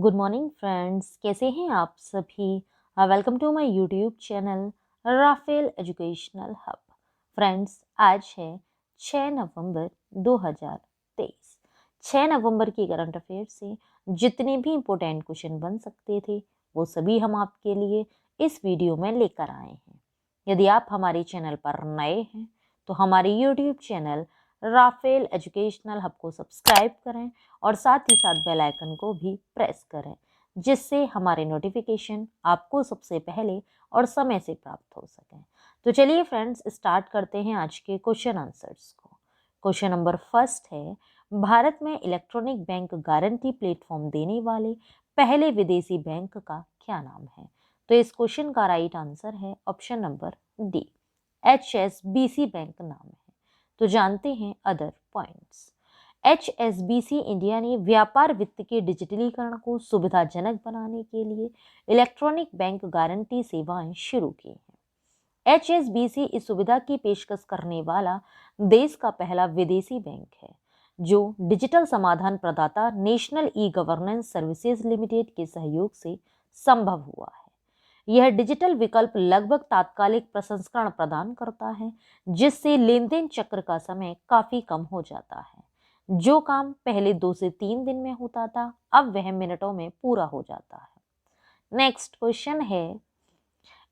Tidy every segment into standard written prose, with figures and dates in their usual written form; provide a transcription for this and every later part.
Good morning friends, कैसे हैं आप सभी। Welcome to my YouTube channel Rafale educational hub. Friends, आज है 6 नवंबर 2023। 6 नवंबर की करंट अफेयर से जितने भी इम्पोर्टेंट क्वेश्चन बन सकते थे वो सभी हम आपके लिए इस वीडियो में लेकर आए हैं। यदि आप हमारे चैनल पर नए हैं तो हमारे YouTube channel Rafale educational hub को सब्सक्राइब करें और साथ ही साथ बेल आइकन को भी प्रेस करें, जिससे हमारे नोटिफिकेशन आपको सबसे पहले और समय से प्राप्त हो सकें। तो चलिए फ्रेंड्स, स्टार्ट करते हैं आज के क्वेश्चन आंसर्स को। क्वेश्चन नंबर फर्स्ट है, भारत में इलेक्ट्रॉनिक बैंक गारंटी प्लेटफॉर्म देने वाले पहले विदेशी बैंक का क्या नाम है। तो इस क्वेश्चन का राइट आंसर है option number D, HSBC bank नाम है। तो जानते हैं अदर पॉइंट्स। HSBC इंडिया ने व्यापार वित्त के डिजिटलीकरण को सुविधाजनक बनाने के लिए इलेक्ट्रॉनिक बैंक गारंटी सेवाएं शुरू की हैं। HSBC इस सुविधा की पेशकश करने वाला देश का पहला विदेशी बैंक है जो डिजिटल समाधान प्रदाता national e governance services limited के सहयोग से संभव हुआ है। यह डिजिटल विकल्प लगभग तात्कालिक प्रसंस्करण प्रदान करता है, जिससे लेन देन चक्र का समय काफी कम हो जाता है। जो काम पहले 2 से 3 दिन में होता था, अब वह मिनटों में पूरा हो जाता है। नेक्स्ट क्वेश्चन है,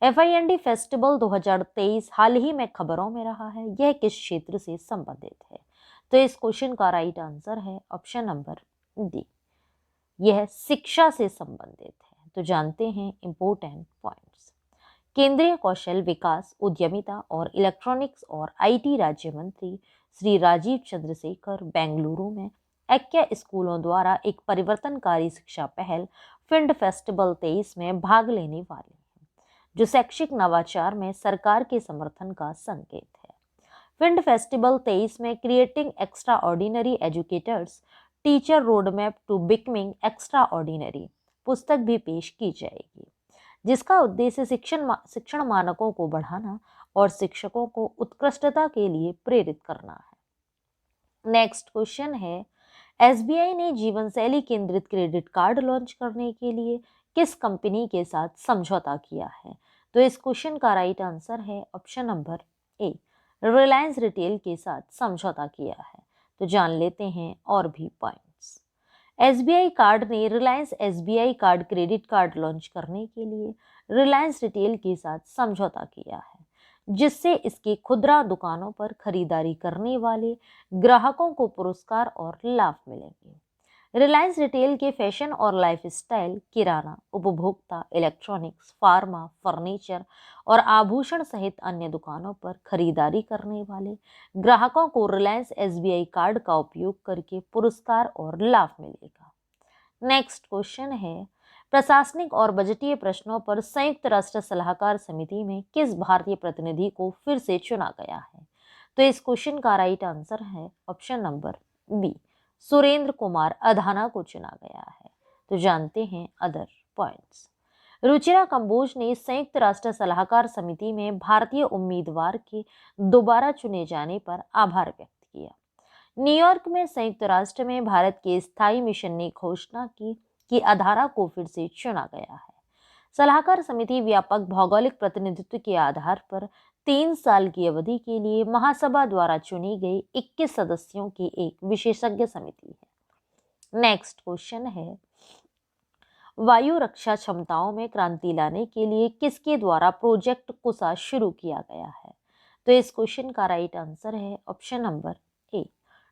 FIND फेस्टिवल 2023 हाल ही में खबरों में रहा है, यह किस क्षेत्र से संबंधित है। तो इस क्वेश्चन का राइट आंसर है ऑप्शन नंबर डी, यह शिक्षा से संबंधित है। तो जानते हैं इंपॉर्टेंट पॉइंट्स। केंद्रीय कौशल विकास, उद्यमिता और इलेक्ट्रॉनिक्स और IT राज्य मंत्री श्री राजीव चंद्रशेखर बेंगलुरु में ऐक्य स्कूलों द्वारा एक परिवर्तनकारी शिक्षा पहल फिंड फेस्टिवल 23 में भाग लेने वाले हैं, जो शैक्षिक नवाचार में सरकार के समर्थन का संकेत है। फिंड फेस्टिवल 23 में creating extraordinary educators, teacher road map to becoming extraordinary पुस्तक भी पेश की जाएगी, जिसका उद्देश्य शिक्षण मानकों को बढ़ाना और शिक्षकों को उत्कृष्टता के लिए प्रेरित करना है। नेक्स्ट क्वेश्चन है, SBI ने जीवन शैली केंद्रित क्रेडिट कार्ड लॉन्च करने के लिए किस कंपनी के साथ समझौता किया है। तो इस क्वेश्चन का राइट आंसर है option number A, Reliance retail के साथ समझौता किया है। तो जान लेते हैं और भी पॉइंट्स। SBI कार्ड ने Reliance SBI card credit card launch करने के लिए रिलायंस रिटेल के साथ समझौता किया है, जिससे इसके खुदरा दुकानों पर खरीदारी करने वाले ग्राहकों को पुरस्कार और लाभ मिलेंगे। रिलायंस रिटेल के फैशन और लाइफस्टाइल, किराना, उपभोक्ता, इलेक्ट्रॉनिक्स, फार्मा, फर्नीचर और आभूषण सहित अन्य दुकानों पर खरीदारी करने वाले ग्राहकों को रिलायंस SBI कार्ड का उपयोग करके पुरस्कार और लाभ मिलेगा। नेक्स्ट क्वेश्चन है, प्रशासनिक और बजटीय प्रश्नों पर संयुक्त राष्ट्र सलाहकार समिति में किस भारतीय प्रतिनिधि को फिर से चुना गया है। तो इस क्वेश्चन का राइट आंसर है option number B, Surendra Kumar Adhana को चुना गया है। तो जानते हैं अदर पॉइंट्स। रुचिरा कंबोज ने संयुक्त राष्ट्र सलाहकार समिति में भारतीय उम्मीदवार के दोबारा चुने जाने पर आभार व्यक्त किया। न्यूयॉर्क में संयुक्त राष्ट्र में भारत के स्थायी मिशन ने घोषणा की कि अधारा को फिर से चुना गया है। सलाहकार समिति व्यापक भौगोलिक प्रतिनिधित्व के आधार पर 3 साल की अवधि के लिए महासभा द्वारा चुनी गई 21 सदस्यों की एक विशेषज्ञ समिति है। नेक्स्ट क्वेश्चन है, वायु रक्षा क्षमताओं में क्रांति लाने के लिए किसके द्वारा प्रोजेक्ट कुशा शुरू किया गया है। तो इस क्वेश्चन का राइट आंसर है ऑप्शन नंबर ए,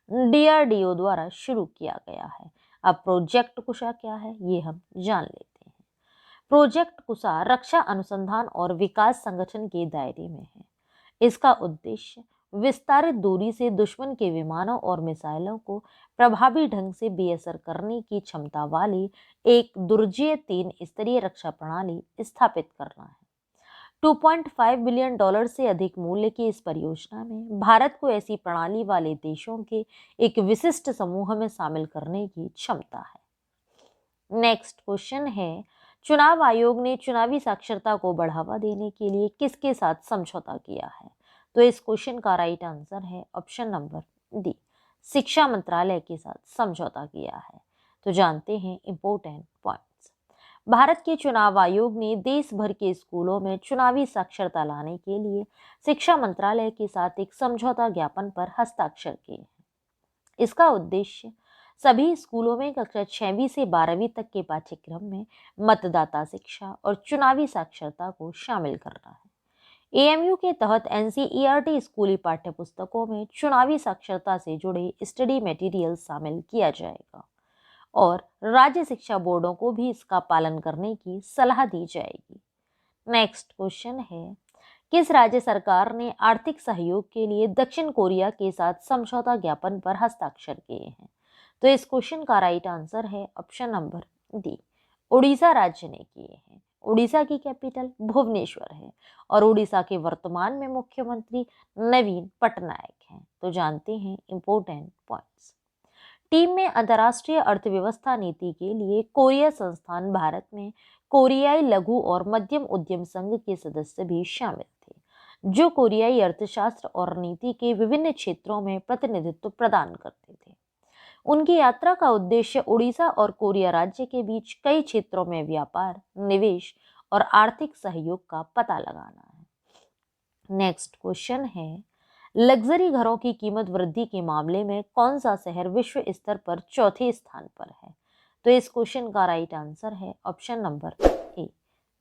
DRDO द्वारा शुरू किया गया है। अब प्रोजेक्ट कुशा क्या है ये हम जान लेते हैं। प्रोजेक्ट कुशा रक्षा अनुसंधान और विकास संगठन के दायरे में है। इसका उद्देश्य विस्तारित दूरी से दुश्मन के विमानों और मिसाइलों को प्रभावी ढंग से बेअसर करने की क्षमता वाली एक दुर्जेय 3 स्तरीय रक्षा प्रणाली स्थापित करना है। $2.5 बिलियन से अधिक मूल्य की इस परियोजना में भारत को ऐसी प्रणाली वाले देशों के एक विशिष्ट समूह में शामिल करने की क्षमता है। नेक्स्ट क्वेश्चन है, चुनाव आयोग ने चुनावी साक्षरता को बढ़ावा देने के लिए किसके साथ समझौता किया है। तो इस क्वेश्चन का राइट आंसर है ऑप्शन नंबर डी, शिक्षा मंत्रालय के साथ समझौता किया है। तो जानते हैं इंपॉर्टेंट पॉइंट्स। भारत के चुनाव आयोग ने देश भर के स्कूलों में चुनावी साक्षरता लाने के लिए शिक्षा मंत्रालय के साथ एक समझौता ज्ञापन पर हस्ताक्षर किए हैं। इसका उद्देश्य सभी स्कूलों में कक्षा 6वीं से 12वीं तक के पाठ्यक्रम में मतदाता शिक्षा और चुनावी साक्षरता को शामिल करना है। एएमयू के तहत एनसीईआरटी स्कूली पाठ्यपुस्तकों में चुनावी साक्षरता से जुड़े स्टडी मटेरियल शामिल किया जाएगा और राज्य शिक्षा बोर्डों को भी इसका पालन करने की सलाह दी जाएगी। नेक्स्ट क्वेश्चन है, किस राज्य सरकार ने आर्थिक सहयोग के लिए दक्षिण कोरिया के साथ समझौता ज्ञापन पर हस्ताक्षर किए हैं? तो इस क्वेश्चन का राइट आंसर है ऑप्शन नंबर डी, उड़ीसा राज्य ने किए हैं। उड़ीसा की कैपिटल भुवनेश्वर है और उड़ीसा के वर्तमान में मुख्यमंत्री नवीन पटनायक हैं। तो जानते हैं इंपॉर्टेंट पॉइंट्स। टीम में अंतर्राष्ट्रीय अर्थव्यवस्था नीति के लिए कोरिया संस्थान भारत में कोरियाई लघु और मध्यम उद्यम संघ के सदस्य भी शामिल थे, जो कोरियाई अर्थशास्त्र और नीति के विभिन्न क्षेत्रों में प्रतिनिधित्व प्रदान करते थे। उनकी यात्रा का उद्देश्य उड़ीसा और कोरिया राज्य के बीच कई क्षेत्रों में व्यापार, निवेश और आर्थिक सहयोग का पता लगाना है। नेक्स्ट क्वेश्चन है, लग्जरी घरों की कीमत वृद्धि के मामले में कौन सा शहर विश्व स्तर पर चौथे स्थान पर है? तो इस क्वेश्चन का राइट आंसर है ऑप्शन नंबर ए,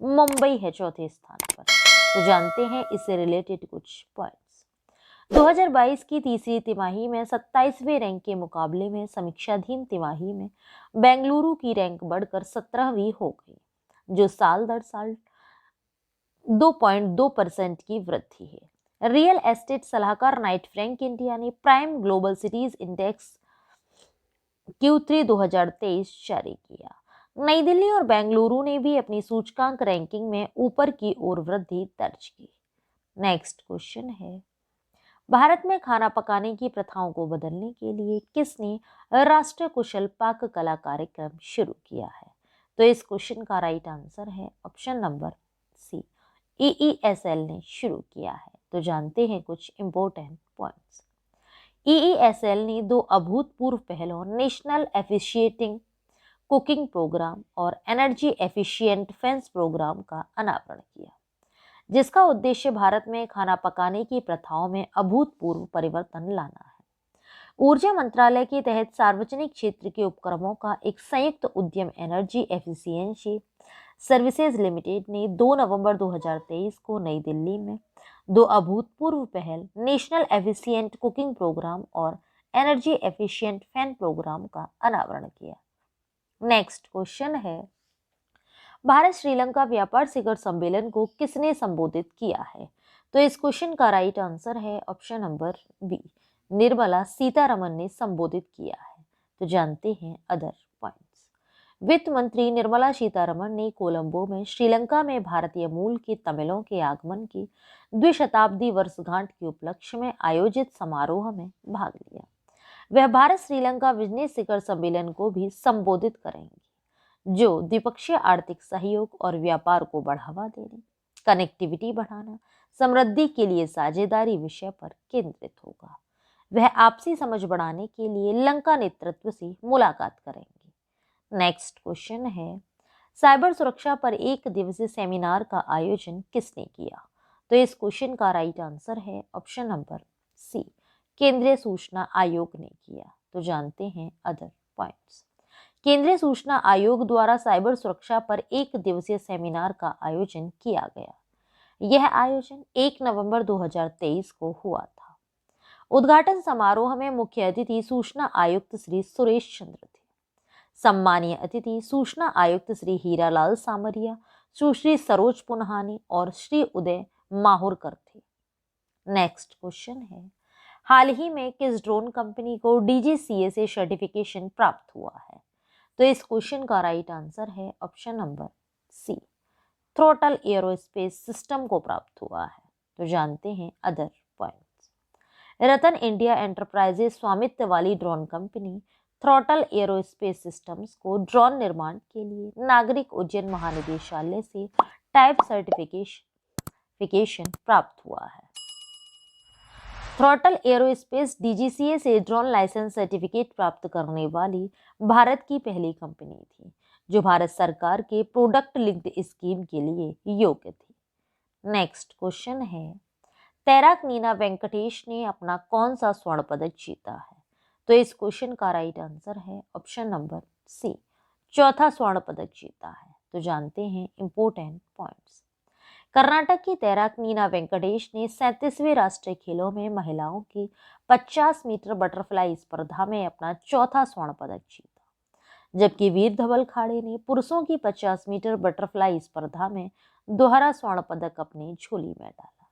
मुंबई है चौथे स्थान पर। तो जानते हैं इससे रिलेटेड कुछ पॉइंट्स। 2022 की तीसरी तिमाही में 27वें रैंक के मुकाबले में समीक्षाधीन तिमाही में बेंगलुरु की रैंक बढ़कर 17वीं हो गई, जो साल दर साल 2.2% की वृद्धि है। रियल एस्टेट सलाहकार नाइट फ्रैंक इंडिया ने prime global cities index Q3 2023 जारी किया। नई दिल्ली और बेंगलुरु ने भी अपनी सूचकांक रैंकिंग में ऊपर की ओर वृद्धि दर्ज की। नेक्स्ट क्वेश्चन है, भारत में खाना पकाने की प्रथाओं को बदलने के लिए किसने राष्ट्रीय कुशल पाक कला कार्यक्रम शुरू किया है? तो इस क्वेश्चन का राइट आंसर है ऑप्शन नंबर सी, EESL ने शुरू किया है। तो जानते हैं कुछ इंपॉर्टेंट पॉइंट्स। EESL ने 2 अभूतपूर्व पहलों नेशनल एफिशिएंटिंग कुकिंग प्रोग्राम और एनर्जी एफिशिएंट फेंस प्रोग्राम का अनावरण किया, जिसका उद्देश्य भारत में खाना पकाने की प्रथाओं में अभूतपूर्व परिवर्तन लाना है। ऊर्जा मंत्रालय के तहत सार्वजनिक क्षेत्र के उपक्रमों का एक संयुक्त उद्यम एनर्जी एफिशिएंसी सर्विसेज लिमिटेड ने 2 नवंबर 2023 को नई दिल्ली में 2 अभूतपूर्व पहल नेशनल एफिशिएंट कुकिंग प्रोग्राम और एनर्जी एफिशिएंट फैन प्रोग्राम का अनावरण किया। नेक्स्ट क्वेश्चन है, भारत श्रीलंका व्यापार शिखर सम्मेलन को किसने संबोधित किया है? तो इस क्वेश्चन का राइट आंसर है option number B, Nirmala Sitharaman ने संबोधित किया है। तो जानते हैं अदर पॉइंट्स। वित्त मंत्री निर्मला सीतारमण ने कोलंबो में श्रीलंका में भारतीय मूल के तमिलों के आगमन की द्विशताब्दी वर्षगांठ के उपलक्ष्य में आयोजित समारोह में भाग लिया। वह भारत श्रीलंका बिजनेस शिखर सम्मेलन को भी संबोधित करेंगी, जो द्विपक्षीय आर्थिक सहयोग और व्यापार को बढ़ावा देने, कनेक्टिविटी बढ़ाना, समृद्धि के लिए साझेदारी विषय पर केंद्रित होगा। वह आपसी समझ बढ़ाने के लिए लंका नेतृत्व से मुलाकात करेंगे। नेक्स्ट क्वेश्चन है, साइबर सुरक्षा पर 1 दिवसीय सेमिनार का आयोजन किसने किया? तो इस क्वेश्चन का राइट आंसर है ऑप्शन नंबर सी, केंद्रीय सूचना आयोग ने किया। तो जानते हैं अदर पॉइंट्स। केंद्रीय सूचना आयोग द्वारा साइबर सुरक्षा पर 1 दिवसीय सेमिनार का आयोजन किया गया। यह आयोजन 1 नवंबर 2023 को हुआ था। उद्घाटन समारोह में मुख्य अतिथि सूचना आयुक्त श्री सुरेश चंद्र थे। सम्मानीय अतिथि सूचना आयुक्त श्री हीरालाल सामरिया, सुश्री सरोज पुन्हाने और श्री उदय माहुरकर थे। नेक्स्ट क्वेश्चन है, हाल ही में किस ड्रोन कंपनी को DGCA सर्टिफिकेशन प्राप्त हुआ है? तो इस क्वेश्चन का राइट आंसर है option number C, Throttle Aerospace System को प्राप्त हुआ है। तो जानते हैं other points. Ratan India Enterprises स्वामित्व वाली drone company Throttle Aerospace Systems को ड्रोन निर्माण के लिए नागरिक उड्डयन महानिदेशालय से टाइप सर्टिफिकेशन प्राप्त हुआ है। थ्रोटल एरोस्पेस DGCA से ड्रोन लाइसेंस सर्टिफिकेट प्राप्त करने वाली भारत की पहली कंपनी थी, जो भारत सरकार के प्रोडक्ट लिंक्ड स्कीम के लिए योग्य थी। नेक्स्ट क्वेश्चन है, तैराक नीना वेंकटेश ने अपना कौन सा स्वर्ण पदक जीता है? तो इस क्वेश्चन का राइट आंसर है ऑप्शन नंबर सी, चौथा स्वर्ण पदक जीता है। तो जानते हैं इंपॉर्टेंट पॉइंट्स। कर्नाटक की तैराक नीना वेंकटेश ने 37वें राष्ट्रीय खेलों में महिलाओं की 50 मीटर बटरफ्लाई स्पर्धा में अपना चौथा स्वर्ण पदक जीता, जबकि वीर धवल खाड़े ने पुरुषों की 50 मीटर बटरफ्लाई स्पर्धा में दोहरा स्वर्ण पदक अपनी झोली में डाला।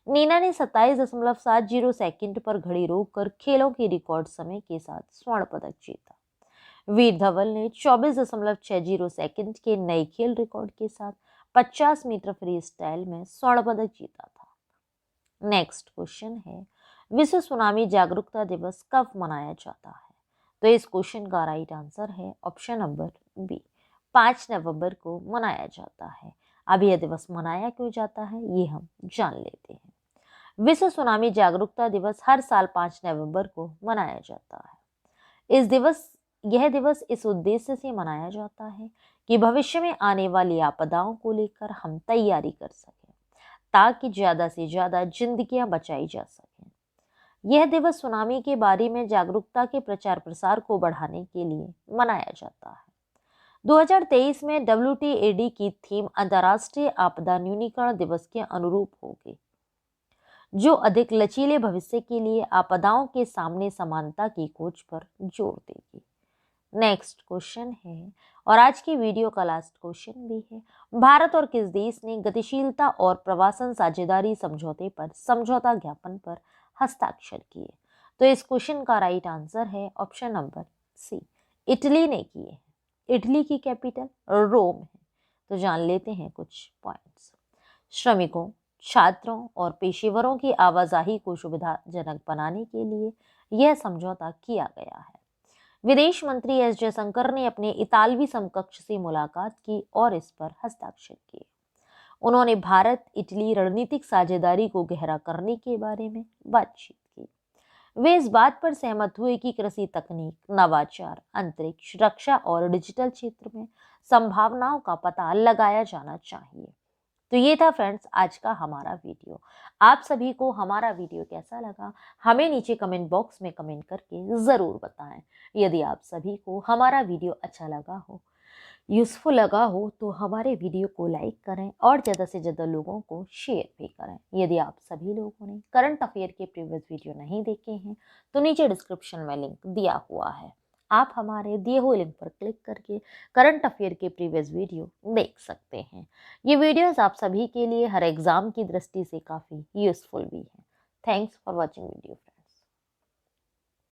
नीना ने 27.70 सेकंड पर घड़ी रोककर खेलों के रिकॉर्ड समय के साथ स्वर्ण पदक जीता। वीर धवल ने 24.60 सेकंड के नए खेल रिकॉर्ड के साथ 50 मीटर फ्री स्टाइल में स्वर्ण पदक जीता था। नेक्स्ट क्वेश्चन है, विश्व सुनामी जागरूकता दिवस कब मनाया जाता है? तो इस क्वेश्चन का राइट आंसर है ऑप्शन नंबर बी, 5 नवंबर को मनाया जाता है। अब यह दिवस मनाया क्यों जाता है ये हम जान लेते हैं। विश्व सुनामी जागरूकता दिवस हर साल 5 नवंबर को मनाया जाता है। यह दिवस इस उद्देश्य से मनाया जाता है कि भविष्य में आने वाली आपदाओं को लेकर हम तैयारी कर सकें, ताकि ज्यादा से ज्यादा जिंदगियां बचाई जा सकें। यह दिवस सुनामी के बारे में जागरूकता के प्रचार प्रसार को बढ़ाने के लिए मनाया जाता है। 2023 में WTAD की थीम अंतर्राष्ट्रीय आपदा न्यूनीकरण दिवस के अनुरूप होगी, जो अधिक लचीले भविष्य के लिए आपदाओं के सामने समानता की खोज पर जोर देगी। नेक्स्ट क्वेश्चन है, और आज की वीडियो का लास्ट क्वेश्चन भी है, भारत और किस देश ने गतिशीलता और प्रवासन साझेदारी समझौते पर समझौता ज्ञापन पर हस्ताक्षर किए? तो इस क्वेश्चन का राइट आंसर है ऑप्शन नंबर सी, इटली ने किए हैं। इटली की कैपिटल रोम है। तो जान लेते हैं कुछ पॉइंट्स। श्रमिकों, छात्रों और पेशेवरों की आवाजाही को सुविधाजनक बनाने के लिए यह समझौता किया गया है। विदेश मंत्री एस जयशंकर ने अपने इतालवी समकक्ष से मुलाकात की और इस पर हस्ताक्षर किए। उन्होंने भारत इटली रणनीतिक साझेदारी को गहरा करने के बारे में बातचीत की। वे इस बात पर सहमत हुए कि कृषि तकनीक, नवाचार, अंतरिक्ष, रक्षा और डिजिटल क्षेत्र में संभावनाओं का पता लगाया जाना चाहिए। तो ये था फ्रेंड्स आज का हमारा वीडियो। आप सभी को हमारा वीडियो कैसा लगा हमें नीचे कमेंट बॉक्स में कमेंट करके ज़रूर बताएं। यदि आप सभी को हमारा वीडियो अच्छा लगा हो, यूज़फुल लगा हो, तो हमारे वीडियो को लाइक करें और ज़्यादा से ज़्यादा लोगों को शेयर भी करें। यदि आप सभी लोगों ने करंट अफेयर के प्रीवियस वीडियो नहीं देखे हैं तो नीचे डिस्क्रिप्शन में लिंक दिया हुआ है, आप हमारे दिए हुए लिंक पर क्लिक करके करंट अफेयर के प्रीवियस वीडियो देख सकते हैं। ये वीडियोस आप सभी के लिए हर एग्जाम की दृष्टि से काफ़ी यूज़फुल भी है। Thanks for watching video.